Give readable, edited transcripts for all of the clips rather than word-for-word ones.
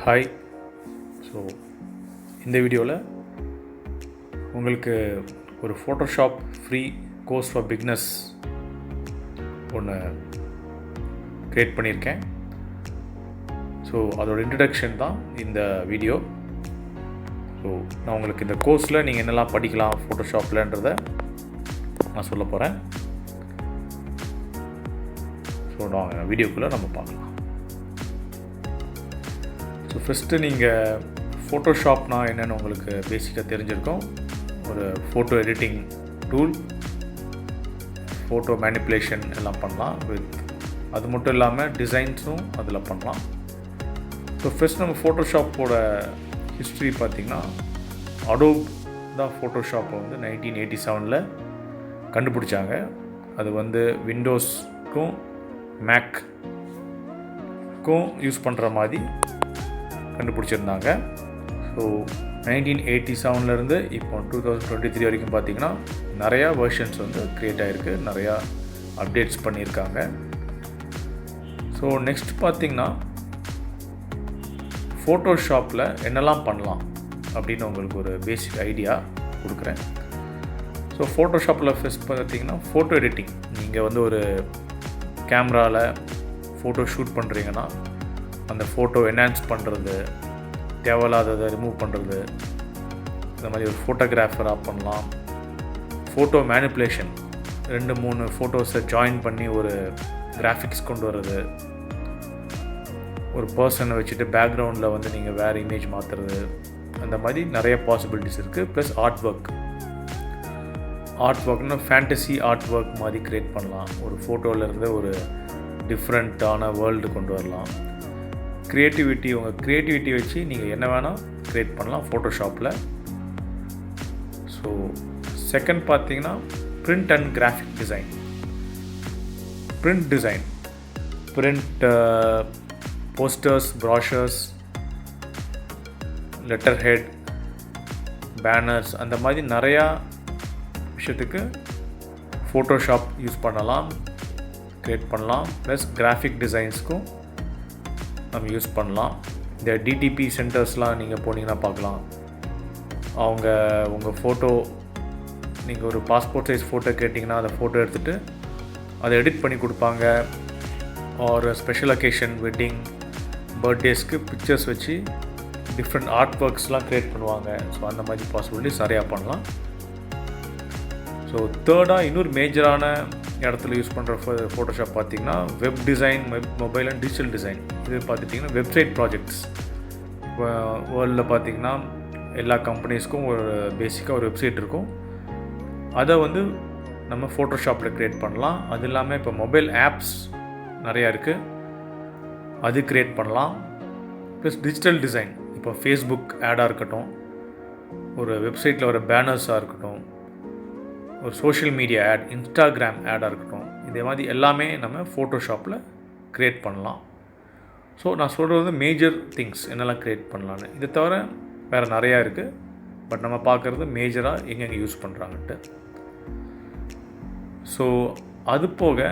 Hi. So இந்த வீடியோவில் உங்களுக்கு ஒரு Photoshop free course for bigness ஒன்று க்ரியேட் பண்ணியிருக்கேன். ஸோ அதோட இன்ட்ரடக்ஷன் தான் இந்த வீடியோ. ஸோ நான் உங்களுக்கு இந்த கோர்ஸில் நீங்கள் என்னெல்லாம் படிக்கலாம் ஃபோட்டோஷாப்லன்றதை நான் சொல்ல போகிறேன். ஸோ நான் வீடியோக்குள்ளே நம்ம பார்க்கலாம். ஸோ ஃபஸ்ட்டு நீங்கள் ஃபோட்டோஷாப்னா என்னென்னு உங்களுக்கு பேசிக்காக தெரிஞ்சிருக்கும். ஒரு photo editing tool, photo manipulation எல்லாம் பண்ணலாம். அது மட்டும் இல்லாமல் டிசைன்ஸும் அதில் பண்ணலாம். ஸோ ஃபஸ்ட் நம்ம ஃபோட்டோஷாப்போட ஹிஸ்ட்ரி பார்த்திங்கன்னா, அடோப் தான் ஃபோட்டோஷாப்பை 1987 கண்டுபிடிச்சாங்க. அது விண்டோஸ்க்கும் மேக்கும் யூஸ் பண்ணுற மாதிரி கண்டுபிடிச்சிருந்தாங்க. ஸோ 1987 இப்போ 2023 வரைக்கும் பார்த்திங்கன்னா நிறையா வெர்ஷன்ஸ் க்ரியேட் ஆகிருக்கு, நிறையா அப்டேட்ஸ் பண்ணியிருக்காங்க. ஸோ நெக்ஸ்ட் பார்த்திங்கன்னா, ஃபோட்டோஷாப்பில் என்னெல்லாம் பண்ணலாம் அப்படின்னு உங்களுக்கு ஒரு பேசிக் ஐடியா கொடுக்குறேன். ஸோ ஃபோட்டோஷாப்பில் ஃபஸ்ட் பார்த்திங்கன்னா ஃபோட்டோ எடிட்டிங். நீங்கள் ஒரு கேமராவில் ஃபோட்டோ ஷூட் பண்ணுறீங்கன்னா அந்த ஃபோட்டோ என்ஹான்ஸ் பண்ணுறது, தேவையில்லாததை ரிமூவ் பண்ணுறது, இந்த மாதிரி ஒரு ஃபோட்டோகிராஃபராக பண்ணலாம். ஃபோட்டோ மேனிப்புலேஷன், 2-3 ஃபோட்டோஸை ஜாயின் பண்ணி ஒரு கிராஃபிக்ஸ் கொண்டு வர்றது, ஒரு பர்சனை வச்சுட்டு பேக்ரவுண்டில் நீங்கள் வேறு இமேஜ் மாற்றுறது, அந்த மாதிரி நிறைய பாசிபிலிட்டிஸ் இருக்குது. ப்ளஸ் ஆர்ட் ஒர்க்னா ஃபேண்டசி ஆர்ட் ஒர்க் மாதிரி க்ரியேட் பண்ணலாம். ஒரு ஃபோட்டோவிலேருந்து ஒரு டிஃப்ரெண்ட்டான வேர்ல்டு கொண்டு வரலாம். உங்கள் க்ரியேட்டிவிட்டி வச்சு நீங்கள் என்ன வேணால் க்ரியேட் பண்ணலாம் ஃபோட்டோஷாப்பில். ஸோ செகண்ட் பார்த்தீங்கன்னா print and graphic design. Print posters, brochures, letter head, banners, அந்த மாதிரி நிறையா விஷயத்துக்கு ஃபோட்டோஷாப் யூஸ் பண்ணலாம், க்ரியேட் பண்ணலாம். ப்ளஸ் கிராஃபிக் டிசைன்ஸ்க்கும் நம்ம யூஸ் பண்ணலாம். இந்த டிடிபி சென்டர்ஸ்லாம் நீங்கள் போனீங்கன்னா பார்க்கலாம். உங்கள் ஃபோட்டோ, நீங்கள் ஒரு பாஸ்போர்ட் சைஸ் ஃபோட்டோ கேட்டிங்கன்னா அந்த ஃபோட்டோ எடுத்துகிட்டு அதை எடிட் பண்ணி கொடுப்பாங்க. ஒரு ஸ்பெஷல் அக்கேஷன், வெட்டிங், பர்த்டேஸ்க்கு பிக்சர்ஸ் வச்சு டிஃப்ரெண்ட் ஆர்ட் ஒர்க்ஸ்லாம் க்ரியேட் பண்ணுவாங்க. ஸோ அந்த மாதிரி பாசிபிலிட்டிஸ் நிறையா பண்ணலாம். ஸோ தேர்டாக இன்னொரு மேஜரான இடத்துல யூஸ் பண்ணுற ஃபோட்டோஷாப் பார்த்திங்கன்னா web design, mobile and digital design. இது பார்த்துட்டிங்கன்னா வெப்சைட் ப்ராஜெக்ட்ஸ். வேர்ல்டில் பார்த்திங்கன்னா எல்லா கம்பெனிஸ்க்கும் ஒரு பேசிக்காக ஒரு வெப்சைட் இருக்கும். அதை நம்ம ஃபோட்டோஷாப்பில் க்ரியேட் பண்ணலாம். அது இல்லாமல் இப்போ மொபைல் ஆப்ஸ் நிறையா இருக்குது, அது க்ரியேட் பண்ணலாம். ப்ளஸ் டிஜிட்டல் டிசைன், இப்போ ஃபேஸ்புக் ஆடாக இருக்கட்டும், ஒரு வெப்சைட்டில் ஒரு பேனர்ஸாக இருக்கட்டும், ஒரு சோஷியல் மீடியா ஆட், இன்ஸ்டாகிராம் ஆடாக இருக்கட்டும், இதே மாதிரி எல்லாமே நம்ம ஃபோட்டோஷாப்பில் க்ரியேட் பண்ணலாம். ஸோ நான் சொல்கிறது மேஜர் திங்ஸ் என்னெல்லாம் க்ரியேட் பண்ணலான்னு. இதை தவிர வேறு நிறையா இருக்குது, பட் நம்ம பார்க்குறது மேஜராக எங்கெங்கே யூஸ் பண்ணுறாங்கன்ட்டு. ஸோ அது போக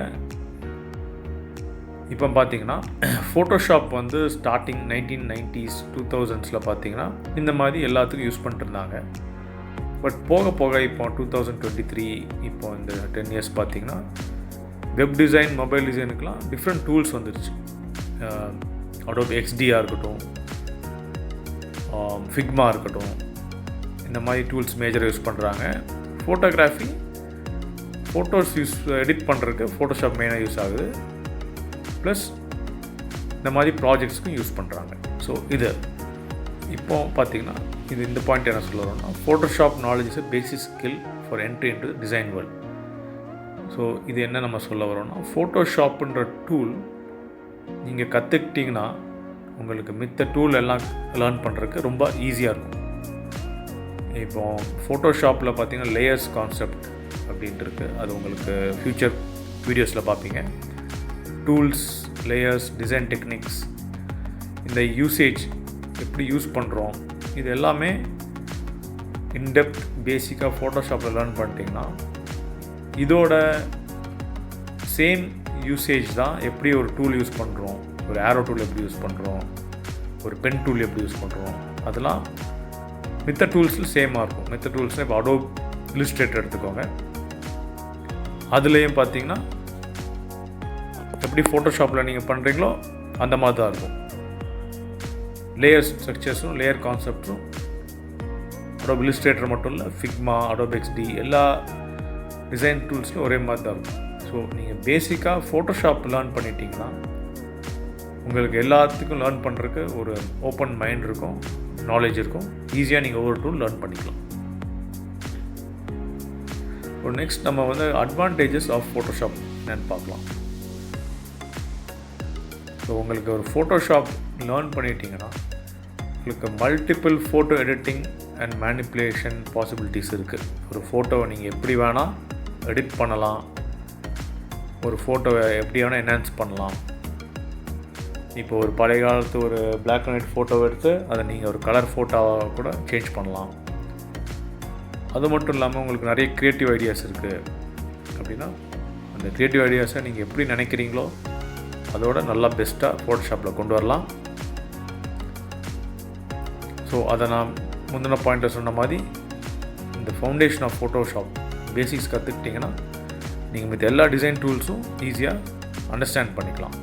இப்போ பார்த்திங்கன்னா ஃபோட்டோஷாப் ஸ்டார்டிங் 1990s 2000s பார்த்திங்கன்னா இந்த மாதிரி எல்லாத்துக்கும் யூஸ் பண்ணிட்டு இருந்தாங்க. பட் போக போக இப்போ 2023 இப்போ இந்த 10 years பார்த்திங்கன்னா வெப் டிசைன், மொபைல் டிசைனுக்கெலாம் டிஃப்ரெண்ட் டூல்ஸ் வந்துருச்சு. அடோப் XDயாக இருக்கட்டும், ஃபிக்மா இருக்கட்டும், இந்த மாதிரி டூல்ஸ் மேஜராக யூஸ் பண்ணுறாங்க. ஃபோட்டோகிராஃபி, ஃபோட்டோஸ் எடிட் பண்ணுறதுக்கு ஃபோட்டோஷாப் மெயினாக யூஸ் ஆகுது. ப்ளஸ் இந்த மாதிரி ப்ராஜெக்ட்ஸ்க்கும் யூஸ் பண்ணுறாங்க. ஸோ இது இப்போ பார்த்திங்கன்னா இந்த பாயிண்ட் என்ன சொல்ல வரோம்னா, Photoshop knowledge is a basic skill for entry into design world. So இது என்ன நம்ம சொல்ல வரோம்னா, ஃபோட்டோஷாப்புன்ற டூல் நீங்கள் கற்றுக்கிட்டிங்கன்னா உங்களுக்கு மித்த டூல் எல்லாம் லேர்ன் பண்ணுறதுக்கு ரொம்ப ஈஸியாக இருக்கும். இப்போ ஃபோட்டோஷாப்பில் பார்த்திங்கன்னா லேயர்ஸ் கான்செப்ட் அப்படின்ட்டு இருக்குது. அது உங்களுக்கு ஃப்யூச்சர் வீடியோஸில் பார்ப்பீங்க. டூல்ஸ், லேயர்ஸ், டிசைன் டெக்னிக்ஸ், இந்த யூசேஜ் எப்படி யூஸ் பண்ணுறோம், இது எல்லாமே இன்டெப்த் பேசிக்காக ஃபோட்டோஷாப்பில் லேர்ன் பண்ணிட்டீங்கன்னா இதோட சேம் யூசேஜ் தான். எப்படி ஒரு டூல் யூஸ் பண்ணுறோம், ஒரு ஆரோ டூல் எப்படி யூஸ் பண்ணுறோம், ஒரு பென் டூல் எப்படி யூஸ் பண்ணுறோம், அதெல்லாம் மித்த டூல்ஸில் சேமாக இருக்கும். மித்த டூல்ஸில் இப்போ அடோப் இல்லுஸ்ட்ரேட்டர் எடுத்துக்கோங்க, அதுலேயும் பார்த்தீங்கன்னா எப்படி ஃபோட்டோஷாப்பில் நீங்கள் பண்ணுறீங்களோ அந்த மாதிரி தான் இருக்கும். லேயர் ஸ்ட்ரக்சர்ஸும் லேயர் கான்செப்ட்ஸும் அடோப் இல்லுஸ்ட்ரேட்டர் மட்டும் இல்லை, ஃபிக்மா, அடோப் எக்ஸ்டி எல்லா டிசைன் டூல்ஸ்லையும் ஒரே மாதிரி தான் இருக்கும். ஸோ நீங்கள் பேசிக்காக ஃபோட்டோஷாப் லேர்ன் பண்ணிட்டீங்கன்னா உங்களுக்கு எல்லாத்துக்கும் லேர்ன் பண்ணுறதுக்கு ஒரு ஓப்பன் மைண்ட் இருக்கும், நாலேஜ் இருக்கும், ஈஸியாக நீங்கள் ஒவ்வொரு டூல் லேர்ன் பண்ணிக்கலாம். ஒரு நெக்ஸ்ட் நம்ம வந்து அட்வான்டேஜஸ் ஆஃப் ஃபோட்டோஷாப் என்னன்னு பார்க்கலாம். ஸோ உங்களுக்கு ஒரு ஃபோட்டோஷாப் லேர்ன் பண்ணிட்டீங்கன்னா உங்களுக்கு multiple photo editing and manipulation possibilities இருக்குது. ஒரு ஃபோட்டோவை நீங்கள் எப்படி வேணால் எடிட் பண்ணலாம், ஒரு ஃபோட்டோவை எப்படி வேணால் என்ஹான்ஸ் பண்ணலாம். இப்போ ஒரு பழைய காலத்து ஒரு பிளாக் அண்ட் ஒயிட் ஃபோட்டோவை எடுத்து அதை நீங்கள் ஒரு கலர் ஃபோட்டோவாக கூட சேஞ்ச் பண்ணலாம். அது மட்டும் இல்லாமல் உங்களுக்கு நிறைய க்ரியேட்டிவ் ஐடியாஸ் இருக்குது அப்படின்னா அந்த க்ரியேட்டிவ் ஐடியாஸை நீங்கள் எப்படி நினைக்கிறீங்களோ அதோட நல்லா பெஸ்ட்டாக ஃபோட்டோஷாப்பில் கொண்டு வரலாம். ஸோ அதை நான் முந்தின பாயிண்ட்டில் சொன்ன மாதிரி இந்த ஃபவுண்டேஷன் ஆஃப் ஃபோட்டோஷாப் பேசிக்ஸ் கற்றுக்கிட்டிங்கன்னா நீங்கள் மற்ற எல்லா டிசைன் டூல்ஸும் ஈஸியாக அண்டர்ஸ்டாண்ட் பண்ணிக்கலாம்.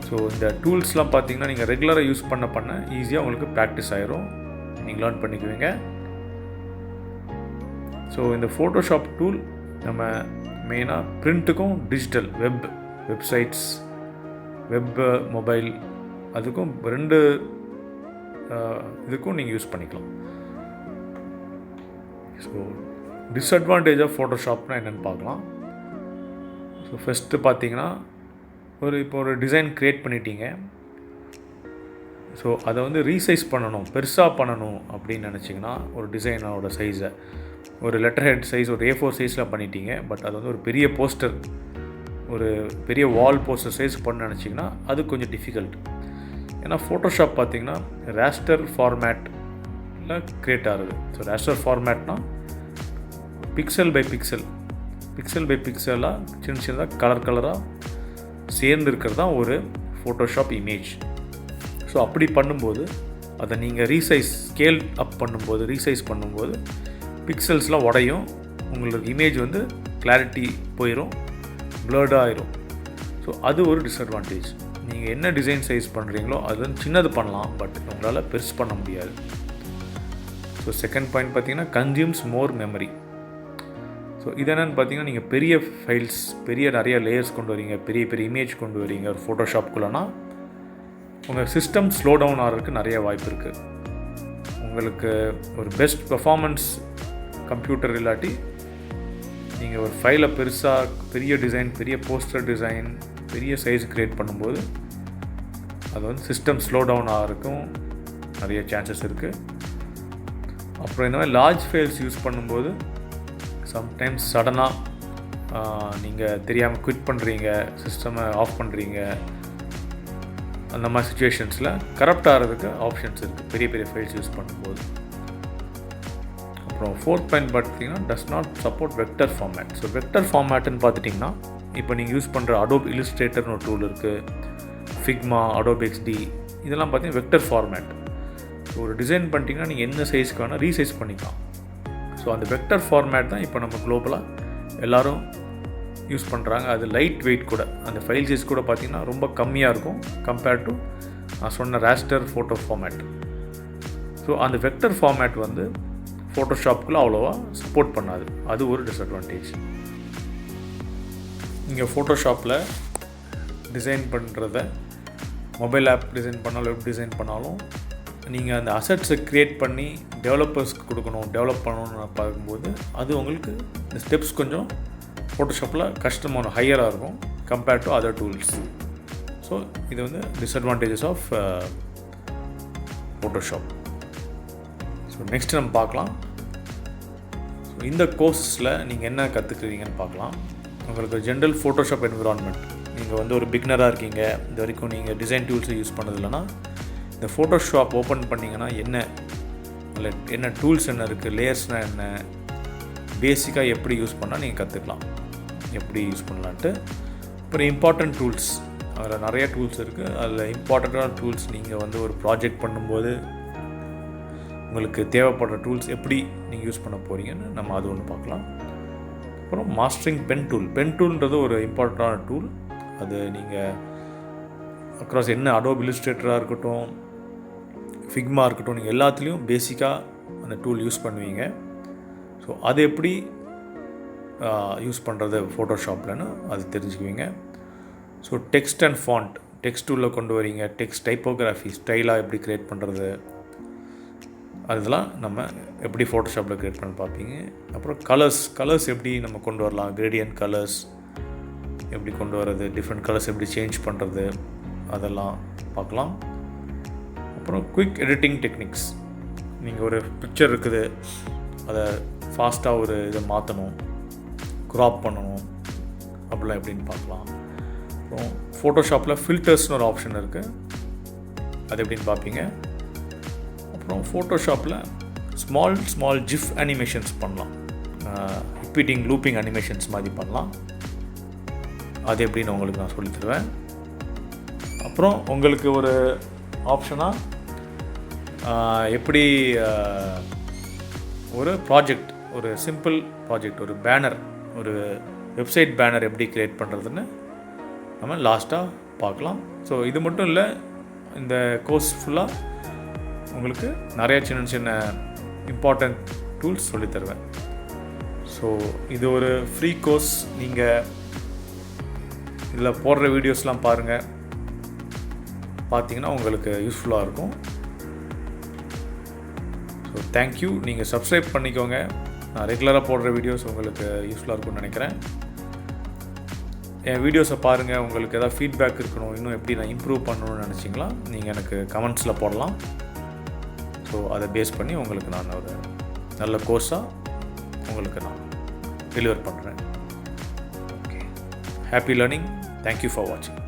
ஸோ இந்த டூல்ஸ்லாம் பார்த்தீங்கன்னா நீங்கள் ரெகுலராக யூஸ் பண்ண ஈஸியாக உங்களுக்கு ப்ராக்டிஸ் ஆயிரும், நீங்கள் லேர்ன் பண்ணிக்குவீங்க. ஸோ இந்த ஃபோட்டோஷாப் டூல் நம்ம மெயினாக பிரிண்ட்டுக்கும் டிஜிட்டல் வெப்சைட்ஸ், மொபைல் அதுக்கும் ரெண்டு இதுக்கும் நீங்கள் யூஸ் பண்ணிக்கலாம். ஸோ டிஸ்அட்வான்டேஜ் ஆஃப் ஃபோட்டோஷாப்னால் என்னென்னு பார்க்கலாம். ஸோ ஃபஸ்ட்டு பார்த்தீங்கன்னா இப்போ ஒரு டிசைன் க்ரியேட் பண்ணிட்டீங்க, ஸோ அதை வந்து ரீசைஸ் பண்ணணும், பெருசாக பண்ணணும் அப்படின்னு நினச்சிங்கன்னா ஒரு டிசைனோட சைஸை ஒரு லெட்டர் ஹெட் சைஸ் ஒரு A4 சைஸில் பண்ணிட்டீங்க, பட் அது வந்து ஒரு பெரிய போஸ்டர், ஒரு பெரிய வால் போஸ்டர் சைஸ் பண்ண நினச்சிங்கன்னா அது கொஞ்சம் டிஃபிகல்ட். ஏன்னா ஃபோட்டோஷாப் பார்த்தீங்கன்னா ராஸ்டர் ஃபார்மேட்டில் க்ரியேட் ஆகுது. ஸோ ராஸ்டர் ஃபார்மேட்னால் பிக்சல் பை பிக்சலாக சின்னதாக கலராக சேர்ந்து இருக்கிறது தான் ஒரு ஃபோட்டோஷாப் இமேஜ். ஸோ அப்படி பண்ணும்போது அதை நீங்கள் ஸ்கேல் அப் ரீசைஸ் பண்ணும்போது பிக்சல்ஸ்லாம் உடையும், உங்களுக்கு இமேஜ் வந்து கிளாரிட்டி போயிடும், ப்ளர்டாக ஆயிரும். ஸோ அது ஒரு டிஸ்அட்வான்டேஜ். நீங்கள் என்ன டிசைன் சைஸ் பண்ணுறீங்களோ அது வந்து சின்னது பண்ணலாம், பட் உங்களால் பெருசு பண்ண முடியாது. ஸோ செகண்ட் பாயிண்ட் பார்த்தீங்கன்னா கன்சியூம்ஸ் மோர் மெமரி. ஸோ இது என்னென்னு பார்த்தீங்கன்னா நீங்கள் பெரிய ஃபைல்ஸ், நிறைய லேயர்ஸ் கொண்டு வரீங்க, பெரிய இமேஜ் கொண்டு வரீங்க ஒரு ஃபோட்டோஷாப்புக்குள்ளனா உங்கள் சிஸ்டம் ஸ்லோ டவுன் ஆகிறதுக்கு நிறைய வாய்ப்பு இருக்குது. உங்களுக்கு ஒரு பெஸ்ட் பெர்ஃபார்மன்ஸ் கம்ப்யூட்டர் இல்லாட்டி நீங்கள் ஒரு ஃபைலை பெரிய டிசைன், பெரிய போஸ்டர் டிசைன், பெரிய சைஸ் க்ரியேட் பண்ணும்போது அது வந்து சிஸ்டம் ஸ்லோ டவுன் ஆகிறதுக்கும் நிறைய சான்சஸ் இருக்குது. அப்புறம் இந்த மாதிரி லார்ஜ் ஃபைல்ஸ் யூஸ் பண்ணும்போது சம்டைம்ஸ் சடனாக நீங்கள் தெரியாமல் குவிட் பண்ணுறீங்க, சிஸ்டமை ஆஃப் பண்ணுறீங்க, அந்த மாதிரி சுச்சுவேஷன்ஸில் கரப்ட் ஆகிறதுக்கு ஆப்ஷன்ஸ் இருக்குது பெரிய ஃபைல்ஸ் யூஸ் பண்ணும்போது. அப்புறம் ஃபோர்த் பாயிண்ட் பார்த்தீங்கன்னா does not support vector format. So vector ஃபார்மேட்டுன்னு பார்த்துட்டிங்கன்னா இப்போ நீங்கள் யூஸ் பண்ணுற அடோப் இல்லுஸ்ட்ரேட்டர்னு ஒரு டூல் இருக்குது, ஃபிக்மா, அடோப் எக்ஸ்டி, இதெல்லாம் பார்த்தீங்கன்னா வெக்டர் ஃபார்மேட். ஸோ ஒரு டிசைன் பண்ணிட்டீங்கன்னா நீங்கள் என்ன சைஸ்க்கு வேணால் ரீசைஸ் பண்ணிக்கலாம். ஸோ அந்த வெக்டர் ஃபார்மேட் தான் இப்போ நம்ம குளோபலாக எல்லோரும் யூஸ் பண்ணுறாங்க. அது லைட் வெயிட் கூட, அந்த ஃபைல் சைஸ் கூட பார்த்திங்கன்னா ரொம்ப கம்மியாக இருக்கும் கம்பேர்ட் டு நான் சொன்ன ராஸ்டர் ஃபோட்டோ ஃபார்மேட். ஸோ அந்த வெக்டர் ஃபார்மேட் வந்து ஃபோட்டோஷாப்புக்குள்ளே அவ்வளோவா சப்போர்ட் பண்ணாது, அது ஒரு டிஸ்அட்வான்டேஜ். இங்கே ஃபோட்டோஷாப்பில் டிசைன் பண்ணுறத மொபைல் ஆப் டிசைன் பண்ணாலும் வெப் டிசைன் பண்ணாலும் நீங்கள் அந்த அசட்ஸை க்ரியேட் பண்ணி டெவலப்பர்ஸ்க்கு டெவலப் பண்ணணும்னு பார்க்கும்போது அது உங்களுக்கு இந்த ஸ்டெப்ஸ் கொஞ்சம் ஃபோட்டோஷாப்பில் கஷ்டமான ஹையராக இருக்கும் compared to other tools. So இது வந்து disadvantages of Photoshop. So next நம்ம பார்க்கலாம். ஸோ இந்த கோர்ஸில் நீங்கள் என்ன கற்றுக்குறீங்கன்னு பார்க்கலாம். உங்களுக்கு ஜென்ரல் ஃபோட்டோஷாப் என்விரான்மெண்ட், நீங்கள் வந்து ஒரு பிகினராக இருக்கீங்க, இது வரைக்கும் நீங்கள் டிசைன் டூல்ஸை யூஸ் பண்ணது இல்லைன்னா இந்த ஃபோட்டோஷாப் ஓப்பன் பண்ணிங்கன்னா என்ன டூல்ஸ் என்ன இருக்குது, லேயர்ஸ்னால் என்ன, பேசிக்காக எப்படி யூஸ் பண்ணால் நீங்கள் கற்றுக்கலாம், எப்படி யூஸ் பண்ணலான்ட்டு. அப்புறம் இம்பார்ட்டன்ட் டூல்ஸ் அதில் நிறைய டூல்ஸ் இருக்குது. அதில் இம்பார்ட்டண்ட்டான டூல்ஸ் நீங்கள் வந்து ஒரு ப்ராஜெக்ட் பண்ணும்போது உங்களுக்கு தேவைப்படுற டூல்ஸ் எப்படி நீங்கள் யூஸ் பண்ண போகிறீங்கன்னு நம்ம அது ஒன்று பார்க்கலாம். அப்புறம் மாஸ்டரிங் பென் டூல்ன்றது ஒரு இம்பார்ட்டண்ட்டான டூல். அது நீங்கள் அக்ராஸ் என்ன அடோப் இல்லுஸ்ட்ரேட்டராக இருக்கட்டும், ஃபிக்மா இருக்கட்டும், நீங்கள் எல்லாத்துலேயும் பேசிக்காக அந்த டூல் யூஸ் பண்ணுவீங்க. ஸோ அது எப்படி யூஸ் பண்ணுறது ஃபோட்டோஷாப்லன்னு அது தெரிஞ்சுக்குவீங்க. So text and font, text டூலில் கொண்டு வரீங்க, டெக்ஸ்ட் டைப்போகிராஃபி ஸ்டைலாக எப்படி க்ரியேட் பண்ணுறது, அதெல்லாம் நம்ம எப்படி ஃபோட்டோஷாப்பில் க்ரியேட் பண்ண பார்ப்பீங்க. அப்புறம் கலர்ஸ் எப்படி நம்ம கொண்டு வரலாம், கிரேடியன்ட் கலர்ஸ் எப்படி கொண்டு வர்றது, டிஃப்ரெண்ட் கலர்ஸ் எப்படி சேஞ்ச் பண்ணுறது, அதெல்லாம் பார்க்கலாம். அப்புறம் குயிக் எடிட்டிங் டெக்னிக்ஸ், நீங்கள் ஒரு பிக்சர் இருக்குது, அதை ஃபாஸ்ட்டாக ஒரு இதை மாற்றணும், க்ராப் பண்ணணும், அப்படிலாம் எப்படின்னு பார்க்கலாம். அப்புறம் ஃபோட்டோஷாப்பில் ஃபில்டர்ஸ்னு ஒரு ஆப்ஷன் இருக்குது, அது எப்படின்னு பார்ப்பீங்க. அப்புறம் ஃபோட்டோஷாப்பில் ஸ்மால் ஜிஃப் அனிமேஷன்ஸ் பண்ணலாம், ரிப்பீட்டிங் லூப்பிங் அனிமேஷன்ஸ் மாதிரி பண்ணலாம். அது எப்படின்னு உங்களுக்கு நான் சொல்லித்தருவேன். அப்புறம் உங்களுக்கு ஒரு ஆப்ஷனாக எப்படி ஒரு ப்ராஜெக்ட், ஒரு சிம்பிள் ப்ராஜெக்ட், ஒரு பேனர், ஒரு வெப்சைட் பேனர் எப்படி க்ரியேட் பண்ணுறதுன்னு நம்ம லாஸ்ட்டாக பார்க்கலாம். ஸோ இது மட்டும் இல்லை, இந்த கோர்ஸ் ஃபுல்லாக உங்களுக்கு நிறைய சின்ன இம்பார்ட்டண்ட் டூல்ஸ் சொல்லித்தருவேன். ஸோ இது ஒரு ஃப்ரீ கோர்ஸ். நீங்கள் இதில் போடுற வீடியோஸ்லாம் பாருங்கள், பார்த்தீங்கன்னா உங்களுக்கு யூஸ்ஃபுல்லாக இருக்கும். So thank you. நீங்கள் சப்ஸ்கிரைப் பண்ணிக்கோங்க. நான் ரெகுலராக போடுற வீடியோஸ் உங்களுக்கு யூஸ்ஃபுல்லாக இருக்கும்னு நினைக்கிறேன். என் வீடியோஸை பாருங்கள். உங்களுக்கு எதாவது ஃபீட்பேக் இருக்கணும், இன்னும் எப்படி நான் இம்ப்ரூவ் பண்ணணும்னு நினச்சிங்களா, நீங்கள் எனக்கு கமெண்ட்ஸில் போடலாம். ஸோ அதை பேஸ் பண்ணி உங்களுக்கு நான் ஒரு நல்ல கோர்ஸாக உங்களுக்கு நான் டெலிவர் பண்ணுறேன். Okay, happy learning. Thank you for வாட்சிங்.